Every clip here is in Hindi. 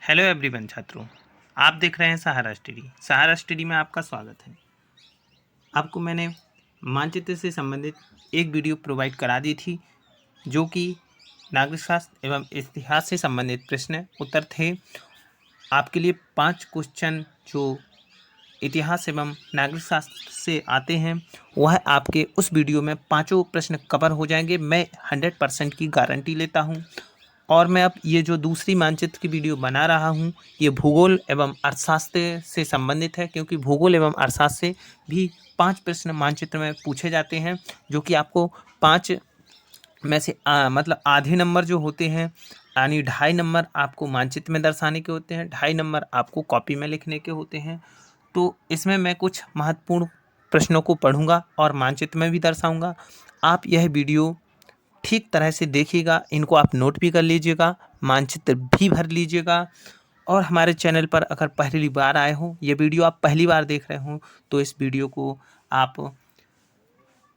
हेलो एवरीवन छात्रों, आप देख रहे हैं सहारा स्टडी। सहारा स्टडी में आपका स्वागत है। आपको मैंने मानचित्र से संबंधित एक वीडियो प्रोवाइड करा दी थी जो कि नागरिक शास्त्र एवं इतिहास से संबंधित प्रश्न उत्तर थे। आपके लिए 5 क्वेश्चन जो इतिहास एवं नागरिक शास्त्र से आते हैं वह आपके उस वीडियो में पाँचों प्रश्न कवर हो जाएंगे। मैं 100% की गारंटी लेता हूं। और मैं अब ये जो दूसरी मानचित्र की वीडियो बना रहा हूँ ये भूगोल एवं अर्थशास्त्र से संबंधित है, क्योंकि भूगोल एवं अर्थशास्त्र से भी 5 प्रश्न मानचित्र में पूछे जाते हैं, जो कि आपको 5 में से मतलब आधे नंबर जो होते हैं, यानी 2.5 नंबर आपको मानचित्र में दर्शाने के होते हैं, 2.5 नंबर आपको कॉपी में लिखने के होते हैं। तो इसमें मैं कुछ महत्वपूर्ण प्रश्नों को पढ़ूंगा और मानचित्र में भी दर्शाऊंगा। आप यह वीडियो ठीक तरह से देखिएगा, इनको आप नोट भी कर लीजिएगा, मानचित्र भी भर लीजिएगा। और हमारे चैनल पर अगर पहली बार आए हो, ये वीडियो आप पहली बार देख रहे हो, तो इस वीडियो को आप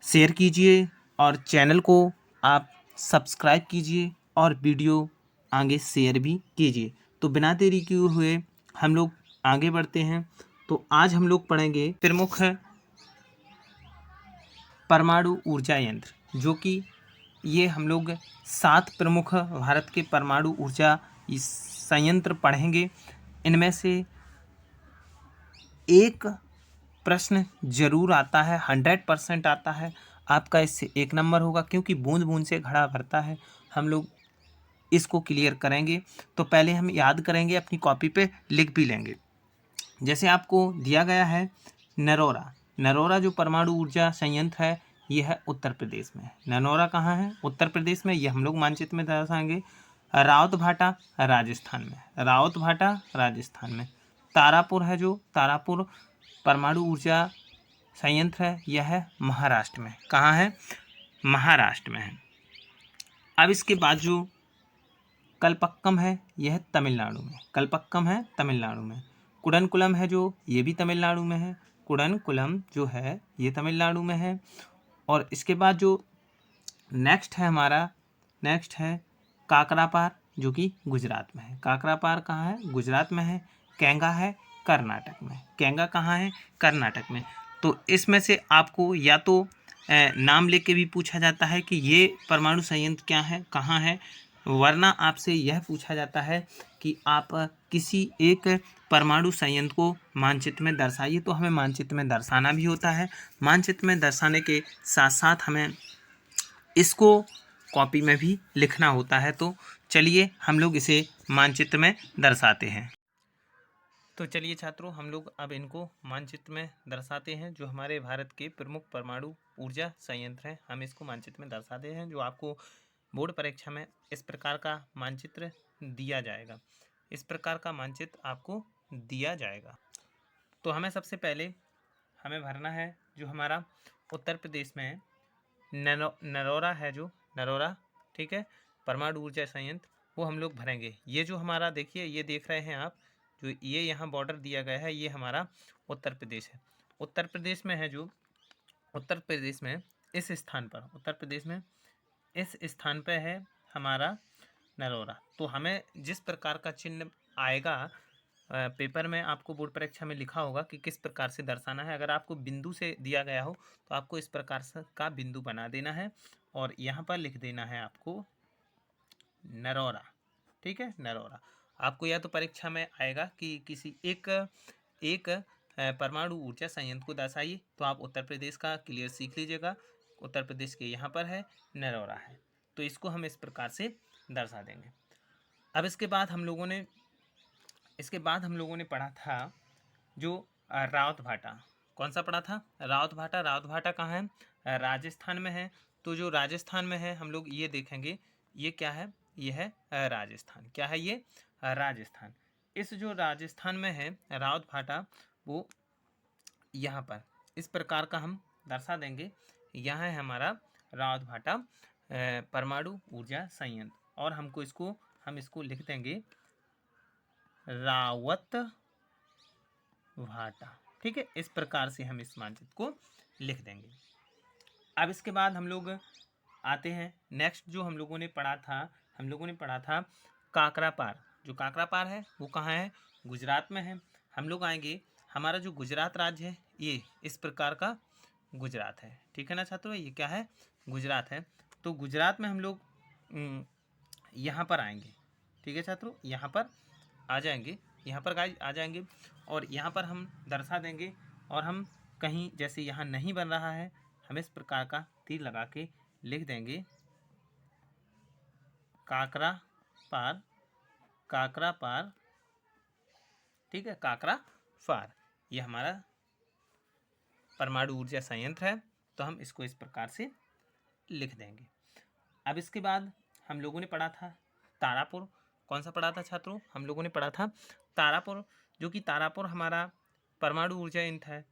शेयर कीजिए और चैनल को आप सब्सक्राइब कीजिए और वीडियो आगे शेयर भी कीजिए। तो बिना देरी किए हुए हम लोग आगे बढ़ते हैं। तो आज हम लोग पढ़ेंगे प्रमुख परमाणु ऊर्जा यंत्र, जो कि ये हम लोग 7 प्रमुख भारत के परमाणु ऊर्जा संयंत्र पढ़ेंगे। इनमें से एक प्रश्न जरूर आता है, 100% आता है। आपका इससे 1 नंबर होगा, क्योंकि बूंद बूंद से घड़ा भरता है। हम लोग इसको क्लियर करेंगे। तो पहले हम याद करेंगे, अपनी कॉपी पे लिख भी लेंगे। जैसे आपको दिया गया है नरोरा। नरोरा जो परमाणु ऊर्जा संयंत्र है यह है उत्तर प्रदेश में। नरोरा कहाँ है? उत्तर प्रदेश में। ये हम लोग मानचित्र में दर्शाएंगे। रावतभाटा राजस्थान में। रावतभाटा राजस्थान में। तारापुर है जो तारापुर परमाणु ऊर्जा संयंत्र है, यह है महाराष्ट्र में। कहाँ है? महाराष्ट्र में है। अब इसके बाद जो कलपक्कम है यह तमिलनाडु में। कलपक्कम है तमिलनाडु में। कुडनकुलम है जो, ये भी तमिलनाडु में है। कुडनकुलम जो है ये तमिलनाडु में है। और इसके बाद जो नेक्स्ट है हमारा, नेक्स्ट है काकरापार, जो कि गुजरात में है। काकरापार कहाँ है? गुजरात में है। केंगा है कर्नाटक में। केंगा कहाँ है? कर्नाटक में। तो इसमें से आपको या तो नाम लेके भी पूछा जाता है कि ये परमाणु संयंत्र क्या है, कहाँ है, वरना आपसे यह पूछा जाता है कि आप किसी एक परमाणु संयंत्र को मानचित्र में दर्शाइए। तो हमें मानचित्र में दर्शाना भी होता है। मानचित्र में दर्शाने के साथ साथ हमें इसको कॉपी में भी लिखना होता है। तो चलिए हम लोग इसे मानचित्र में दर्शाते हैं। तो चलिए छात्रों, हम लोग अब इनको मानचित्र में दर्शाते हैं। जो हमारे भारत के प्रमुख परमाणु ऊर्जा संयंत्र हैं, हम इसको मानचित्र में दर्शाते हैं। जो आपको बोर्ड परीक्षा में इस प्रकार का मानचित्र दिया जाएगा। इस प्रकार का मानचित्र आपको दिया जाएगा। तो हमें सबसे पहले हमें भरना है जो हमारा उत्तर प्रदेश में है, नरोरा है जो, नरोरा, ठीक है, परमाणु ऊर्जा संयंत्र, वो हम लोग भरेंगे। ये जो हमारा देखिए, ये देख रहे हैं आप, जो ये यहाँ बॉर्डर दिया गया है, ये हमारा उत्तर प्रदेश है। उत्तर प्रदेश में है जो, उत्तर प्रदेश में इस स्थान पर, उत्तर प्रदेश में इस स्थान पर है हमारा नरोरा। तो हमें जिस प्रकार का चिन्ह आएगा पेपर में, आपको बोर्ड परीक्षा में लिखा होगा कि किस प्रकार से दर्शाना है। अगर आपको बिंदु से दिया गया हो तो आपको इस प्रकार से का बिंदु बना देना है और यहाँ पर लिख देना है आपको नरोरा, ठीक है, नरोरा। आपको या तो परीक्षा में आएगा कि किसी एक परमाणु ऊर्जा संयंत्र को दर्शाइए, तो आप उत्तर प्रदेश का क्लियर सीख लीजिएगा। उत्तर प्रदेश के यहाँ पर है, नरोरा है, तो इसको हम इस प्रकार से दर्शा देंगे। अब इसके बाद हम लोगों ने पढ़ा था जो रावतभाटा। कौन सा पढ़ा था? रावतभाटा। रावतभाटा कहाँ है? राजस्थान में है। तो जो राजस्थान में है हम लोग ये देखेंगे, ये क्या है? ये है राजस्थान। क्या है ये? राजस्थान। इस जो राजस्थान में है रावतभाटा, वो यहाँ पर इस प्रकार का हम दर्शा देंगे। यहाँ है हमारा रावतभाटा परमाणु ऊर्जा संयंत्र, और हम इसको लिख देंगे रावत भाटा, ठीक है। इस प्रकार से हम इस मानचित्र को लिख देंगे। अब इसके बाद हम लोग आते हैं नेक्स्ट, जो हम लोगों ने पढ़ा था काकरापार। जो काकरापार है वो कहाँ है, गुजरात में है। हम लोग आएंगे, हमारा जो गुजरात राज्य है ये इस प्रकार का गुजरात है, ठीक है ना छात्रों, ये क्या है, गुजरात है। तो गुजरात में हम लोग यहाँ पर आएंगे, ठीक है छात्रों, यहाँ पर आ जाएंगे, यहाँ पर गाइस आ जाएंगे और यहाँ पर हम दर्शा देंगे और हम कहीं जैसे यहाँ नहीं बन रहा है हम इस प्रकार का तीर लगा के लिख देंगे काकरा पार, काकरा पार, ठीक है, काकरा पार, ये हमारा परमाणु ऊर्जा संयंत्र है। तो हम इसको इस प्रकार से लिख देंगे। अब इसके बाद हम लोगों ने पढ़ा था तारापुर, कौन सा पढ़ा था छात्रों, हम लोगों ने पढ़ा था तारापुर, जो कि तारापुर हमारा परमाणु ऊर्जा यंत्र है,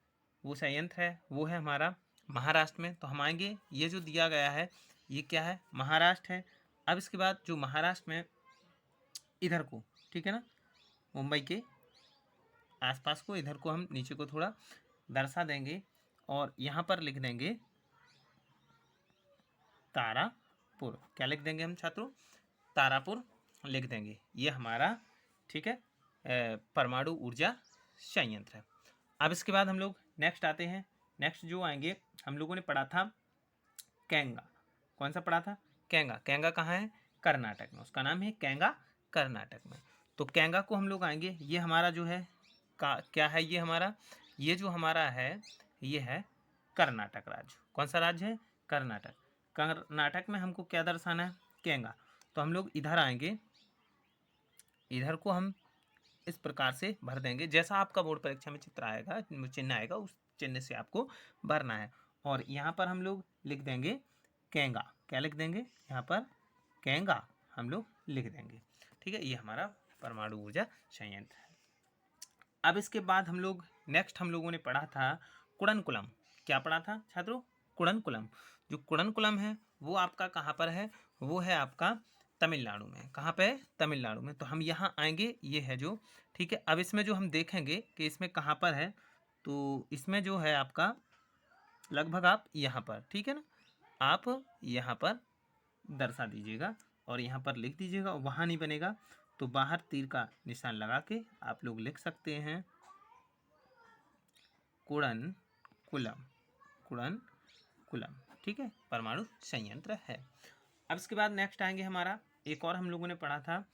वो संयंत्र है, वो है हमारा महाराष्ट्र में। तो हम आएंगे, ये जो दिया गया है ये क्या है, महाराष्ट्र है। अब इसके बाद जो महाराष्ट्र में इधर को, ठीक है ना, मुंबई के आसपास को, इधर को हम नीचे को थोड़ा दर्शा देंगे और यहाँ पर लिख देंगे तारापुर। क्या लिख देंगे हम छात्रों, तारापुर लिख देंगे, ये हमारा, ठीक है, परमाणु ऊर्जा संयंत्र है। अब इसके बाद हम लोग नेक्स्ट आते हैं, नेक्स्ट जो आएंगे हम लोगों ने पढ़ा था कैंगा, कौन सा पढ़ा था, कैंगा। कैंगा कहाँ है, कर्नाटक में, उसका नाम है कैंगा, कर्नाटक में। तो कैंगा को हम लोग आएंगे, ये हमारा जो है क्या है, ये हमारा, ये जो हमारा है ये है कर्नाटक राज्य। कौन सा राज्य है, कर्नाटक। कर्नाटक में हमको क्या दर्शाना है, कैंगा। तो हम लोग इधर आएंगे, इधर को हम इस प्रकार से भर देंगे, जैसा आपका बोर्ड परीक्षा में चित्र आएगा, चिन्ह आएगा, उस चिन्ह से आपको भरना है। और यहाँ पर हम लोग लिख देंगे कैंगा। क्या लिख देंगे, यहाँ पर कैंगा हम लोग लिख देंगे, ठीक है, ये हमारा परमाणु ऊर्जा संयंत्र है। अब इसके बाद हम लोग नेक्स्ट हम लोगों ने पढ़ा था कुडनकुलम। क्या पढ़ा था छात्रों, कुडनकुलम। जो कुडनकुलम है वो आपका कहाँ पर है, वो है आपका तमिलनाडु में। कहाँ पे है, तमिलनाडु में। तो हम यहाँ आएंगे, ये है जो, ठीक है। अब इसमें जो हम देखेंगे कि इसमें कहाँ पर है, तो इसमें जो है आपका लगभग आप यहाँ पर, ठीक है ना, आप यहाँ पर दर्शा दीजिएगा और यहाँ पर लिख दीजिएगा। वहाँ नहीं बनेगा तो बाहर तीर का निशान लगा के आप लोग लिख सकते हैं कुडनकुलम, कुडनकुलम, ठीक है, परमाणु संयंत्र है। अब इसके बाद नेक्स्ट आएंगे हमारा, एक और हम लोगों ने पढ़ा था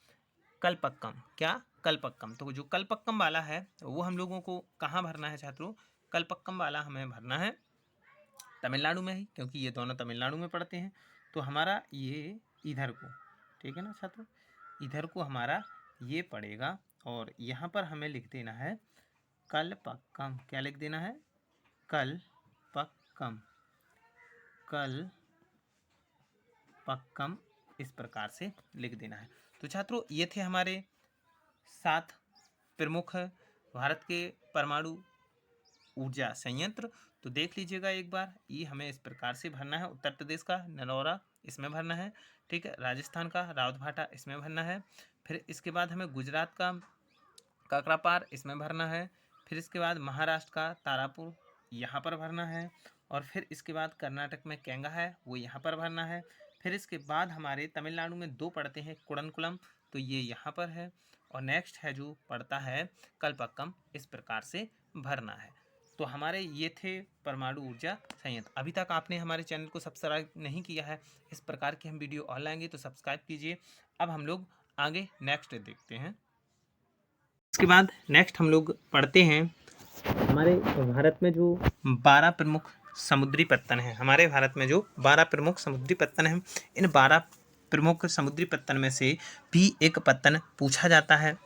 कलपक्कम। क्या, कलपक्कम। तो जो कलपक्कम वाला है वो हम लोगों को कहाँ भरना है छात्रों, कलपक्कम वाला हमें भरना है तमिलनाडु में ही, क्योंकि ये दोनों तमिलनाडु में पड़ते हैं। तो हमारा ये इधर को, ठीक है ना छात्रों, इधर को हमारा ये पड़ेगा और यहाँ पर हमें लिख देना है कलपक्कम। क्या लिख देना है, कलपक्कम, कलपक्कम, इस प्रकार से लिख देना है। तो छात्रों ये थे हमारे 7 प्रमुख भारत के परमाणु ऊर्जा संयंत्र। तो देख लीजिएगा एक बार, ये हमें इस प्रकार से भरना है। उत्तर प्रदेश का नलौरा इसमें भरना है, ठीक है, राजस्थान का रावतभाटा इसमें भरना है, फिर इसके बाद हमें गुजरात का काकरापार इसमें भरना है, फिर इसके बाद महाराष्ट्र का तारापुर यहाँ पर भरना है, और फिर इसके बाद कर्नाटक में कैंगा है वो यहाँ पर भरना है। फिर इसके बाद हमारे तमिलनाडु में 2 पड़ते हैं कुडनकुलम, तो ये यहाँ पर है, और नेक्स्ट है जो पड़ता है कलपक्कम, इस प्रकार से भरना है। तो हमारे ये थे परमाणु ऊर्जा संयंत्र। अभी तक आपने हमारे चैनल को सब्सक्राइब नहीं किया है, इस प्रकार की हम वीडियो और लाएंगे तो सब्सक्राइब कीजिए। अब हम लोग आगे नेक्स्ट देखते हैं। इसके बाद नेक्स्ट हम लोग पढ़ते हैं हमारे भारत में जो 12 प्रमुख समुद्री पत्तन हैं। हमारे भारत में जो 12 प्रमुख समुद्री पत्तन हैं, इन 12 प्रमुख समुद्री पत्तन में से भी एक पत्तन पूछा जाता है।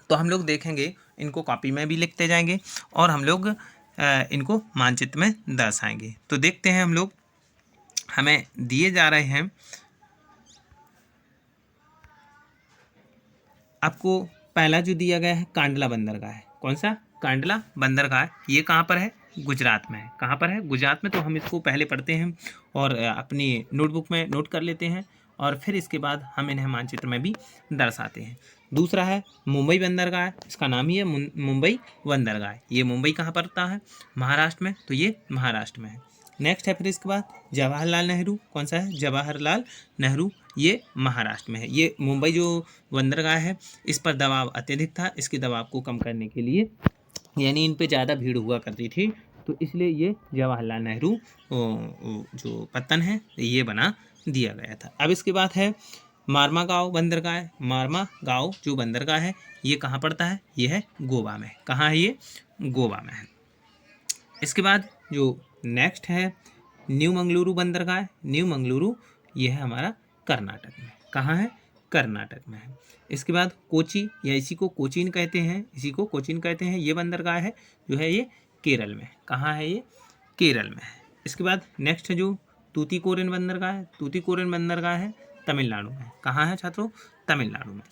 तो हम लोग देखेंगे, इनको कॉपी में भी लिखते जाएंगे और हम लोग इनको मानचित्र में दर्शाएंगे। तो देखते हैं हम लोग, हमें दिए जा रहे हैं, आपको पहला जो दिया गया है कांडला बंदरगाह है। कौन सा, कांडला बंदरगाह, ये कहाँ पर है, गुजरात में है। कहाँ पर है, गुजरात में। तो हम इसको पहले पढ़ते हैं और अपनी नोटबुक में नोट कर लेते हैं और फिर इसके बाद हम इन्हें मानचित्र में भी दर्शाते हैं। दूसरा है मुंबई बंदरगाह, इसका नाम ही है मुंबई बंदरगाह। ये मुंबई कहाँ पड़ता है, महाराष्ट्र में, तो ये महाराष्ट्र में है। नेक्स्ट है फिर इसके बाद जवाहरलाल नेहरू। कौन सा है, जवाहरलाल नेहरू, ये महाराष्ट्र में है। ये मुंबई जो बंदरगाह है इस पर दबाव अत्यधिक था, इसके दबाव को कम करने के लिए यानी इन पे ज़्यादा भीड़ हुआ करती थी, तो इसलिए ये जवाहरलाल नेहरू जो पत्तन है ये बना दिया गया था। अब इसके बाद है मारमा गाँव बंदरगाह। मारमा गाँव जो बंदरगाह है ये कहाँ पड़ता है? ये है गोवा में। कहाँ है ये? गोवा में है। इसके बाद जो नेक्स्ट है न्यू मंगलुरु बंदरगाह। न्यू मंगलुरु ये है हमारा कर्नाटक में। कहाँ है? कर्नाटक में है। इसके बाद कोची या इसी को कोचीन कहते हैं, इसी को कोचीन कहते हैं, ये बंदरगाह है जो है ये केरल में। कहाँ है ये? केरल में है। इसके बाद नेक्स्ट है जो तूतीकोरिन बंदरगाह है। तूतीकोरिन बंदरगाह है तमिलनाडु में। कहाँ है छात्रों? तमिलनाडु में।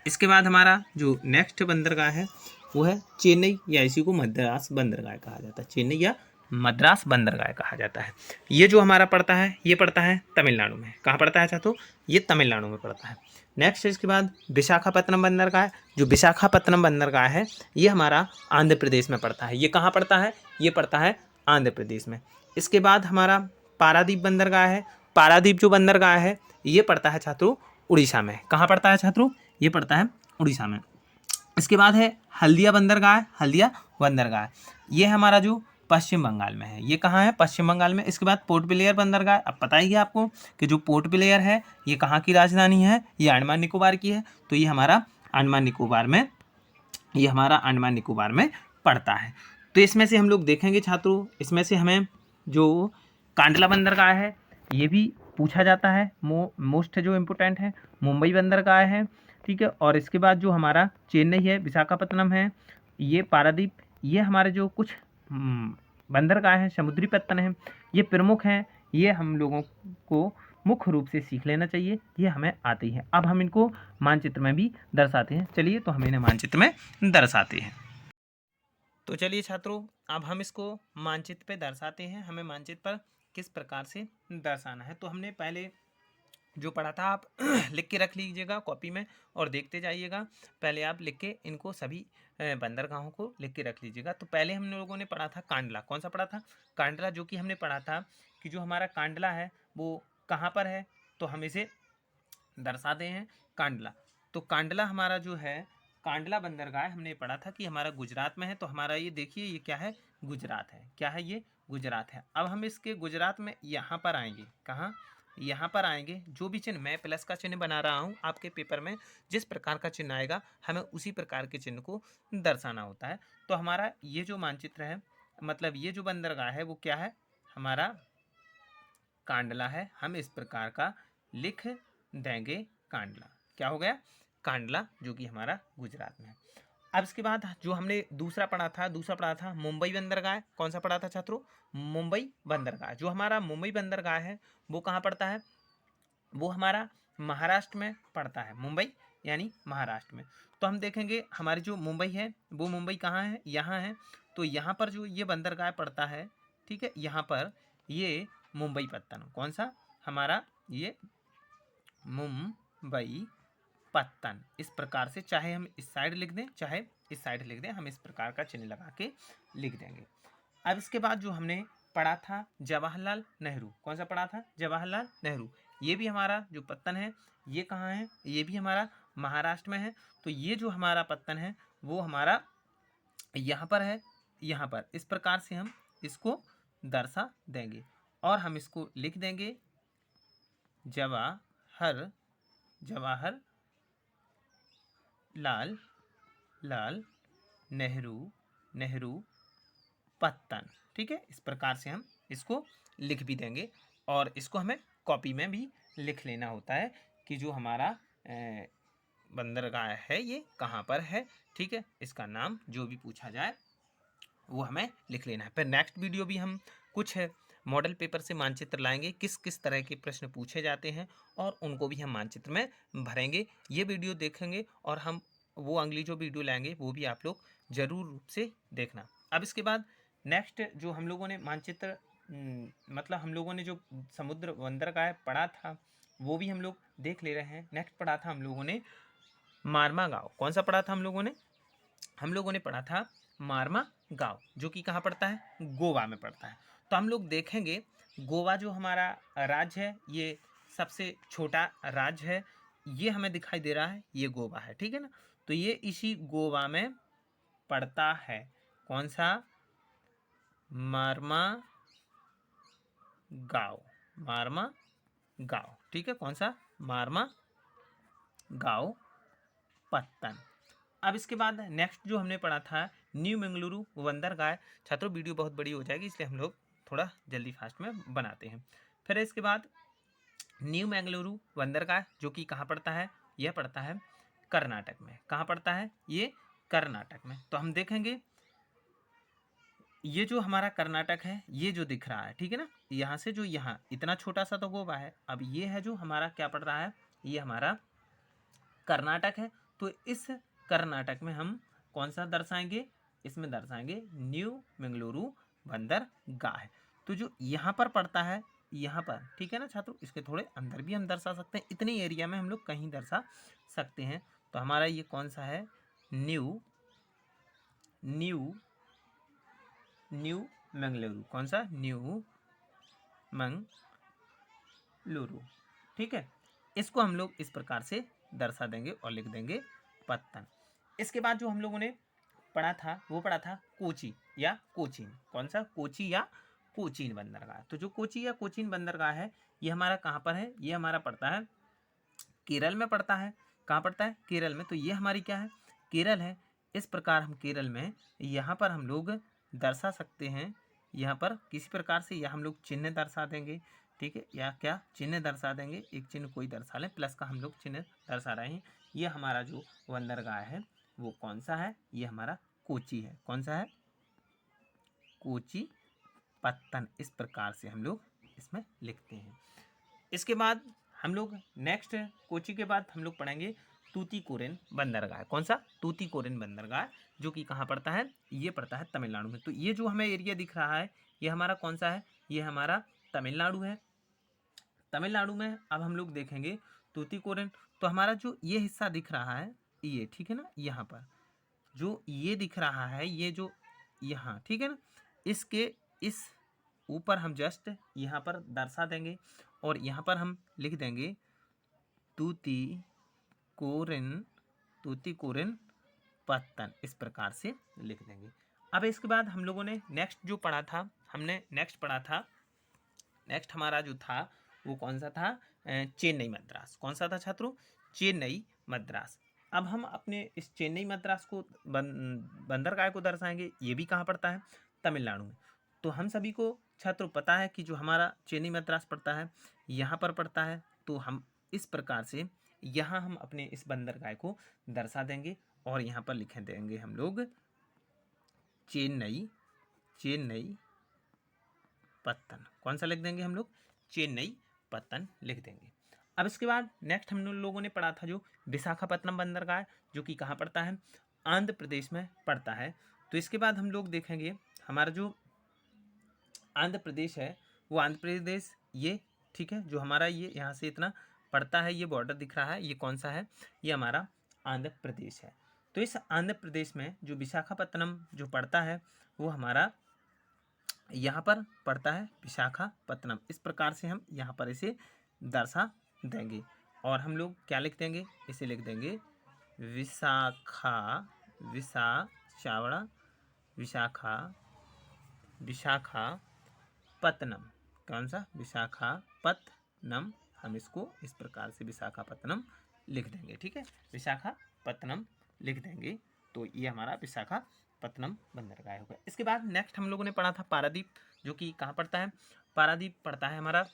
इसके बाद हमारा जो नेक्स्ट बंदरगाह है वो है चेन्नई या इसी को मद्रास बंदरगाह कहा जाता है। चेन्नई या मद्रास बंदरगाह कहा जाता है। ये जो हमारा पड़ता है ये पड़ता है तमिलनाडु में। कहाँ पड़ता है छात्रों? ये तमिलनाडु में पड़ता है। नेक्स्ट इसके बाद विशाखापत्तनम बंदरगाह। जो विशाखापत्तनम बंदरगाह है ये हमारा आंध्र प्रदेश में पड़ता है। ये कहाँ पड़ता है? ये पड़ता है आंध्र प्रदेश में। इसके बाद हमारा पारादीप बंदरगाह है। पारादीप जो बंदरगाह है ये पड़ता है छात्रों उड़ीसा में। कहाँ पड़ता है छात्रों? ये पड़ता है उड़ीसा में। इसके बाद है हल्दिया बंदरगाह। हल्दिया बंदरगाह ये हमारा जो पश्चिम बंगाल में है। ये कहाँ है? पश्चिम बंगाल में। इसके बाद पोर्ट ब्लेयर बंदरगाह। अब पता ही है आपको कि जो पोर्ट ब्लेयर है ये कहाँ की राजधानी है? ये अंडमान निकोबार की है। तो ये हमारा अंडमान निकोबार में, ये हमारा अंडमान निकोबार में पड़ता है। तो इसमें से हम लोग देखेंगे छात्रों, इसमें से हमें जो कांडला बंदरगाह है ये भी पूछा जाता है। मोस्ट जो इम्पोर्टेंट है मुंबई बंदरगाह है, ठीक है। और इसके बाद जो हमारा चेन्नई है, विशाखापत्तनम है, ये पारादीप, ये हमारे जो कुछ बंदरगाह हैं, समुद्री पत्तन हैं, ये प्रमुख हैं। ये हम लोगों को मुख्य रूप से सीख लेना चाहिए, ये हमें आती है। अब हम इनको मानचित्र में भी दर्शाते हैं। चलिए तो हम इन्हें मानचित्र में दर्शाते हैं। तो चलिए छात्रों अब हम इसको मानचित्र पे दर्शाते हैं। हमें मानचित्र पर किस प्रकार से दर्शाना है तो हमने पहले जो पढ़ा था आप लिख के रख लीजिएगा कॉपी में और देखते जाइएगा। पहले आप लिख के इनको सभी बंदरगाहों को लिख के रख लीजिएगा। तो पहले हम लोगों ने पढ़ा था कांडला। कौन सा पढ़ा था? कांडला, जो कि हमने पढ़ा था कि जो हमारा कांडला है वो कहाँ पर है, तो हम इसे दर्शाते हैं कांडला। तो कांडला हमारा जो है कांडला बंदरगाह हमने पढ़ा था कि हमारा गुजरात में है। तो हमारा ये देखिए ये क्या है? गुजरात है। क्या है? ये गुजरात है। अब हम इसके गुजरात में यहाँ पर आएंगे। कहाँ? यहाँ पर आएंगे। जो भी चिन्ह, मैं प्लस का चिन्ह बना रहा हूँ, आपके पेपर में जिस प्रकार का चिन्ह आएगा हमें उसी प्रकार के चिन्ह को दर्शाना होता है। तो हमारा ये जो मानचित्र है, मतलब ये जो बंदरगाह है वो क्या है? हमारा कांडला है। हम इस प्रकार का लिख देंगे कांडला। क्या हो गया? कांडला, जो कि हमारा गुजरात में है। अब इसके बाद जो हमने दूसरा पढ़ा था मुंबई बंदरगाह। कौन सा पढ़ा था छात्रों? मुंबई बंदरगाह। जो हमारा मुंबई बंदरगाह है वो कहाँ पड़ता है? वो हमारा महाराष्ट्र में पड़ता है। मुंबई यानी महाराष्ट्र में। तो हम देखेंगे हमारी जो मुंबई है वो मुंबई कहाँ है? यहाँ है। तो यहाँ पर जो ये बंदरगाह पड़ता है, ठीक है, यहाँ पर ये मुंबई पत्तन। कौन सा? हमारा ये मुंबई पत्तन। इस प्रकार से चाहे हम इस साइड लिख दें चाहे इस साइड लिख दें, हम इस प्रकार का चिन्ह लगा के लिख देंगे। अब इसके बाद जो हमने पढ़ा था जवाहरलाल नेहरू। कौन सा पढ़ा था? जवाहरलाल नेहरू। ये भी हमारा जो पत्तन है ये कहाँ है? ये भी हमारा महाराष्ट्र में है। तो ये जो हमारा पत्तन है वो हमारा यहाँ पर है, यहाँ पर। इस प्रकार से हम इसको दर्शा देंगे और हम इसको लिख देंगे जवाहर लाल नेहरू पत्तन। ठीक है, इस प्रकार से हम इसको लिख भी देंगे और इसको हमें कॉपी में भी लिख लेना होता है कि जो हमारा बंदरगाह है ये कहाँ पर है। ठीक है, इसका नाम जो भी पूछा जाए वो हमें लिख लेना है। फिर नेक्स्ट वीडियो भी हम कुछ मॉडल पेपर से मानचित्र लाएंगे, किस किस तरह के प्रश्न पूछे जाते हैं और उनको भी हम मानचित्र में भरेंगे। ये वीडियो देखेंगे और हम वो अगली जो वीडियो लाएंगे वो भी आप लोग जरूर रूप से देखना। अब इसके बाद नेक्स्ट जो हम लोगों ने मानचित्र मतलब हम लोगों ने जो समुद्र बंदरगाह पढ़ा था वो भी हम लोग देख ले रहे हैं। नेक्स्ट पढ़ा था हम लोगों ने मारमा गाँव। कौन सा पढ़ा था हम लोगों ने? हम लोगों ने पढ़ा था मारमा गाँव, जो कि कहाँ पड़ता है? गोवा में पड़ता है। तो हम लोग देखेंगे गोवा जो हमारा राज्य है ये सबसे छोटा राज्य है। ये हमें दिखाई दे रहा है, ये गोवा है, ठीक है ना। तो ये इसी गोवा में पड़ता है। कौन सा? मार्मा गाँव, मार्मा गाँव, ठीक है। कौन सा? मार्मा गाँव पत्तन। अब इसके बाद नेक्स्ट जो हमने पढ़ा था न्यू मंगलुरु बंदरगाह। छात्रों वीडियो बहुत बड़ी हो जाएगी, इसलिए हम लोग थोड़ा जल्दी फास्ट में बनाते हैं। फिर इसके बाद न्यू मंगलुरु बंदरगाह जो कि कहाँ पड़ता है? यह पड़ता है कर्नाटक में। कहाँ पड़ता है? ये कर्नाटक में। तो हम देखेंगे ये जो हमारा कर्नाटक है, ये जो दिख रहा है, ठीक है ना, यहाँ से जो यहाँ इतना छोटा सा तो गोवा है। अब ये है जो हमारा क्या पड़ रहा है, ये हमारा कर्नाटक है। तो इस कर्नाटक में हम कौन सा दर्शाएंगे? इसमें दर्शाएंगे न्यू मंगलुरु बंदरगाह। तो जो यहाँ पर पड़ता है, यहाँ पर, ठीक है ना छात्रों, इसके थोड़े अंदर भी हम दर्शा सकते हैं। इतने एरिया में हम लोग कहीं दर्शा सकते हैं। तो हमारा ये कौन सा है? न्यू मंगलुरु। कौन सा? न्यू मंगलुरु, ठीक है। इसको हम लोग इस प्रकार से दर्शा देंगे और लिख देंगे पत्तन। इसके बाद जो हम लोगों ने पढ़ा था वो पढ़ा था कोची या कोचीन। कौन सा? कोची या कोचीन बंदरगाह। तो जो कोची या कोचीन बंदरगाह है, ये हमारा कहाँ पर है? ये हमारा पड़ता है केरल में पड़ता है। कहाँ पड़ता है? केरल में। तो ये हमारी क्या है? केरल है। इस प्रकार हम केरल में यहाँ पर हम लोग दर्शा सकते हैं। यहाँ पर किसी प्रकार से या हम लोग चिन्ह दर्शा देंगे, ठीक है, या क्या चिन्ह दर्शा देंगे, एक चिन्ह कोई दर्शा लें, प्लस का हम लोग चिन्ह दर्शा रहे हैं। ये हमारा जो बंदरगाह है वो कौन सा है? ये हमारा कोची है। कौन सा है? कोची पत्तन। इस प्रकार से हम लोग इसमें लिखते हैं। इसके बाद हम लोग नेक्स्ट कोची के बाद हम लोग पढ़ेंगे तूतीकोरिन बंदरगाह। कौन सा? तूतीकोरिन बंदरगाह, जो कि कहाँ पड़ता है? ये पड़ता है तमिलनाडु में। तो ये जो हमें एरिया दिख रहा है, ये हमारा कौन सा है? ये हमारा तमिलनाडु है। तमिलनाडु में अब हम लोग देखेंगे तूतीकोरिन। तो हमारा जो ये हिस्सा दिख रहा है, ये, ठीक है ना, यहाँ पर जो ये दिख रहा है, ये जो यहाँ, ठीक है ना, इसके इस ऊपर हम जस्ट यहाँ पर दर्शा देंगे और यहाँ पर हम लिख देंगे तूतीकोरिन पत्तन। इस प्रकार से लिख देंगे। अब इसके बाद हम लोगों ने नेक्स्ट जो पढ़ा था, हमने नेक्स्ट पढ़ा था, नेक्स्ट हमारा जो था वो कौन सा था? चेन्नई मद्रास। कौन सा था छात्रों? चेन्नई मद्रास। अब हम अपने इस चेन्नई मद्रास को बंदरगाह को दर्शाएंगे। ये भी कहाँ पड़ता है? तमिलनाडु में। तो हम सभी को छात्रों पता है कि जो हमारा चेन्नई मद्रास पड़ता है, यहाँ पर पड़ता है। तो हम इस प्रकार से यहाँ हम अपने इस बंदरगाह को दर्शा देंगे और यहाँ पर लिख देंगे हम लोग चेन्नई पत्तन। कौन सा लिख देंगे हम लोग? चेन्नई पत्तन लिख देंगे। अब इसके बाद नेक्स्ट हम लोगों ने पढ़ा था जो विशाखापत्तनम बंदरगाह, जो कि कहाँ पड़ता है? आंध्र प्रदेश में पड़ता है। तो इसके बाद हम लोग देखेंगे हमारा जो आंध्र प्रदेश है, वो आंध्र प्रदेश ये, ठीक है, जो हमारा ये यहाँ से इतना पड़ता है, ये बॉर्डर दिख रहा है, ये कौन सा है? ये हमारा आंध्र प्रदेश है। तो इस आंध्र प्रदेश में जो विशाखापत्तनम जो पड़ता है, वो हमारा यहाँ पर पड़ता है विशाखापत्तनम। इस प्रकार से हम यहाँ पर इसे दर्शा देंगे और हम लोग क्या लिख देंगे? इसे लिख देंगे विशाखापत्तनम। कौन सा? विशाखापत्तनम। हम इसको इस प्रकार से विशाखापत्तनम लिख देंगे, ठीक है, विशाखापत्तनम लिख देंगे। तो ये हमारा विशाखापत्तनम बंदरगाह होगा। इसके बाद नेक्स्ट हम लोगों ने पढ़ा था पारादीप, जो कि कहाँ पड़ता है? पारादीप पड़ता है हमारा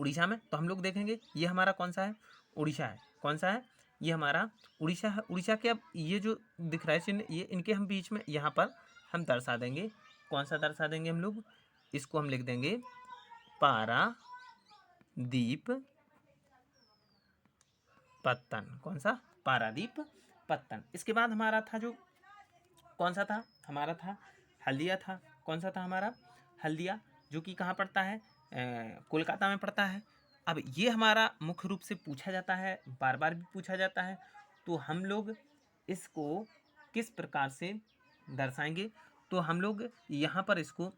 उड़ीसा में। तो हम लोग देखेंगे ये हमारा कौन सा है? उड़ीसा है। कौन सा है? ये हमारा उड़ीसा है। उड़ीसा के अब ये जो दिख रहा है चिन्ह, ये इनके हम बीच में यहाँ पर हम दर्शा देंगे। कौन सा दर्शा देंगे हम लोग? इसको हम लिख देंगे पारादीप पत्तन। कौन सा? पारादीप पत्तन। इसके बाद हमारा था जो कौन सा था? हमारा था हल्दिया था। कौन सा था हमारा? हल्दिया, जो कि कहाँ पड़ता है? कोलकाता में पड़ता है। अब ये हमारा मुख्य रूप से पूछा जाता है, बार बार भी पूछा जाता है। तो हम लोग इसको किस प्रकार से दर्शाएंगे? तो हम लोग यहाँ पर इसको,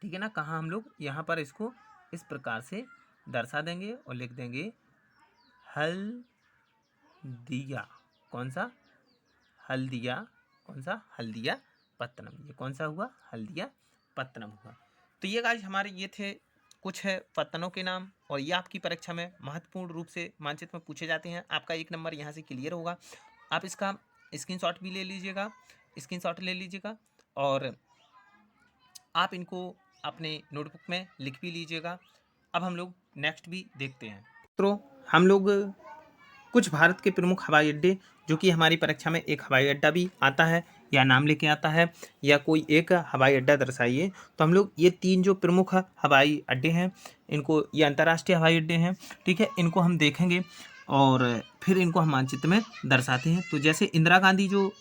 ठीक है ना, कहाँ हम लोग यहाँ पर इसको इस प्रकार से दर्शा देंगे और लिख देंगे हल्दिया। कौन सा? हल्दिया। कौन सा? हल्दिया पत्तनम। ये कौन सा हुआ? हल्दिया पत्तनम हुआ। तो ये गाइस हमारे ये थे कुछ है पत्तनों के नाम, और ये आपकी परीक्षा में महत्वपूर्ण रूप से मानचित्र में पूछे जाते हैं। आपका 1 नंबर यहाँ से क्लियर होगा। आप इसका स्क्रीनशॉट भी ले लीजिएगा, स्क्रीनशॉट ले लीजिएगा, और आप इनको अपने नोटबुक में लिख भी लीजिएगा। अब हम लोग नेक्स्ट भी देखते हैं। तो हम लोग कुछ भारत के प्रमुख हवाई अड्डे, जो कि हमारी परीक्षा में एक हवाई अड्डा भी आता है या नाम लेके आता है, या कोई एक हवाई अड्डा दर्शाइए। तो हम लोग ये 3 जो प्रमुख हवाई अड्डे हैं, इनको, ये अंतर्राष्ट्रीय हवाई अड्डे हैं, ठीक है, इनको हम देखेंगे और फिर इनको हम मानचित्र में दर्शाते हैं। तो जैसे इंदिरा गांधी जो,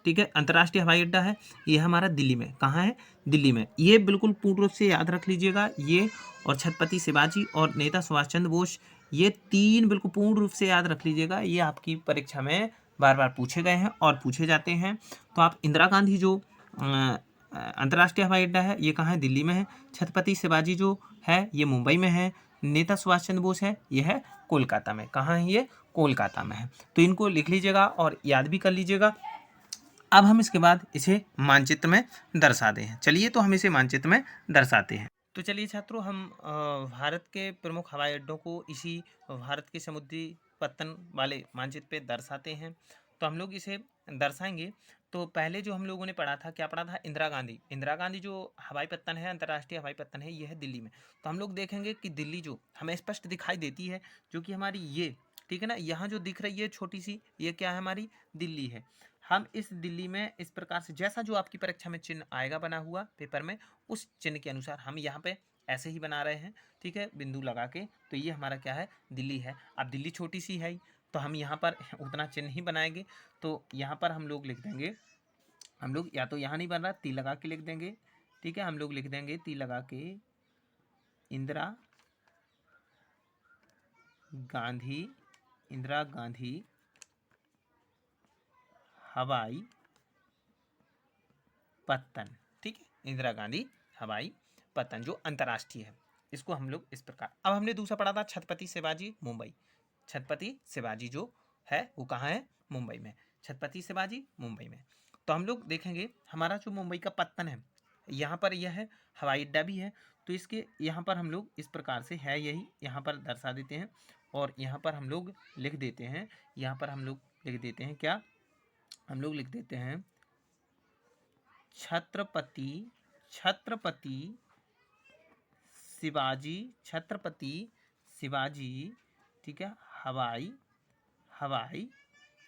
ठीक है, अंतर्राष्ट्रीय हवाई अड्डा है, ये हमारा दिल्ली में। कहाँ है? दिल्ली में। ये बिल्कुल पूर्ण रूप से याद रख लीजिएगा। ये और छत्रपति शिवाजी और नेता सुभाष चंद्र बोस, ये 3 बिल्कुल पूर्ण रूप से याद रख लीजिएगा। ये आपकी परीक्षा में बार बार पूछे गए हैं और पूछे जाते हैं। तो आप इंदिरा गांधी जो अंतर्राष्ट्रीय हवाई अड्डा है, ये कहाँ है? दिल्ली में है। छत्रपति शिवाजी जो है, ये मुंबई में है। नेता सुभाष चंद्र बोस है, ये है कोलकाता में। कहाँ है ये? कोलकाता में है। तो इनको लिख लीजिएगा और याद भी कर लीजिएगा। अब हम इसके बाद इसे मानचित्र में दर्शाते हैं। चलिए, तो हम इसे मानचित्र में दर्शाते हैं। तो चलिए छात्रों, हम भारत के प्रमुख हवाई अड्डों को इसी भारत के समुद्री पत्तन वाले मानचित्र पे दर्शाते हैं। तो हम लोग इसे दर्शाएंगे। तो पहले जो हम लोगों ने पढ़ा था, क्या पढ़ा था? इंदिरा गांधी। इंदिरा गांधी जो हवाई पत्तन है, अंतर्राष्ट्रीय हवाई पत्तन है, ये है दिल्ली में। तो हम लोग देखेंगे कि दिल्ली जो हमें स्पष्ट दिखाई देती है, जो कि हमारी ये, ठीक है ना, यहाँ जो दिख रही है छोटी सी, ये क्या है? हमारी दिल्ली है। हम इस दिल्ली में इस प्रकार से, जैसा जो आपकी परीक्षा में चिन्ह आएगा बना हुआ पेपर में, उस चिन्ह के अनुसार हम यहाँ पे ऐसे ही बना रहे हैं, ठीक है, बिंदु लगा के। तो ये हमारा क्या है? दिल्ली है। अब दिल्ली छोटी सी है, तो हम यहाँ पर उतना चिन्ह ही बनाएंगे। तो यहाँ पर हम लोग लिख देंगे, हम लोग या तो यहाँ नहीं बन रहा, ती लगा के लिख देंगे, ठीक है, हम लोग लिख देंगे ती लगा के इंदिरा गांधी, इंदिरा गांधी हवाई पत्तन, ठीक है, इंदिरा गांधी हवाई पत्तन जो अंतर्राष्ट्रीय है, इसको हम लोग इस प्रकार। अब हमने दूसरा पढ़ा था छत्रपति शिवाजी मुंबई। छत्रपति शिवाजी जो है वो कहाँ है? मुंबई में। छत्रपति शिवाजी मुंबई में। तो हम लोग देखेंगे हमारा जो मुंबई का पत्तन है, यहाँ पर यह है, हवाई अड्डा भी है। तो इसके यहाँ पर हम लोग इस प्रकार से है, यही यहाँ पर दर्शा देते हैं, और यहाँ पर हम लोग लिख देते हैं, यहाँ पर हम लोग लिख देते हैं क्या? हम लोग लिख देते हैं छत्रपति, छत्रपति शिवाजी, छत्रपति शिवाजी, ठीक है, हवाई, हवाई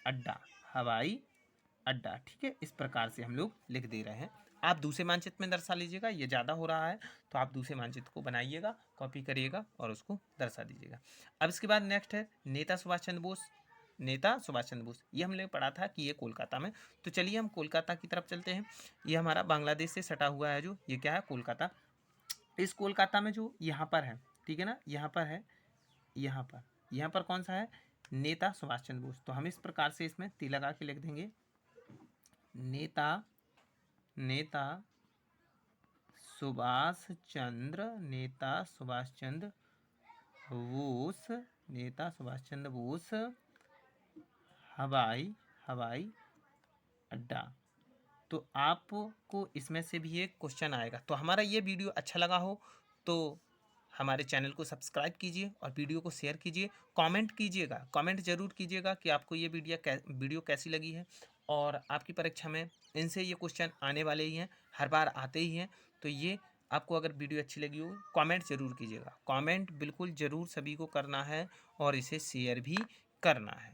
अड्डा, हवाई अड्डा, ठीक है। इस प्रकार से हम लोग लिख दे रहे हैं। आप दूसरे मानचित्र में दर्शा लीजिएगा, ये ज़्यादा हो रहा है तो आप दूसरे मानचित्र को बनाइएगा, कॉपी करिएगा और उसको दर्शा दीजिएगा। अब इसके बाद नेक्स्ट है नेता सुभाष चंद्र बोस। नेता सुभाष चंद्र बोस, ये हमने पढ़ा था कि ये कोलकाता में। तो चलिए हम कोलकाता की तरफ चलते हैं। ये हमारा बांग्लादेश से सटा हुआ है, जो ये क्या है? कोलकाता। इस कोलकाता में जो यहाँ पर है, ठीक है ना, यहाँ पर है, यहाँ पर कौन सा है? नेता सुभाष चंद्र बोस। तो हम इस प्रकार से इसमें ती लगा के लिख देंगे नेता, नेता सुभाष चंद्र, नेता सुभाष चंद्र बोस, नेता सुभाष चंद्र बोस हवाई, हवाई अड्डा। तो आपको इसमें से भी एक क्वेश्चन आएगा। तो हमारा ये वीडियो अच्छा लगा हो तो हमारे चैनल को सब्सक्राइब कीजिए और वीडियो को शेयर कीजिए। कमेंट कीजिएगा, कमेंट जरूर कीजिएगा कि आपको ये वीडियो कैसी लगी है। और आपकी परीक्षा में इनसे ये क्वेश्चन आने वाले ही हैं, हर बार आते ही हैं। तो ये आपको अगर वीडियो अच्छी लगी हो, कमेंट ज़रूर कीजिएगा। कमेंट बिल्कुल ज़रूर सभी को करना है और इसे शेयर भी करना है।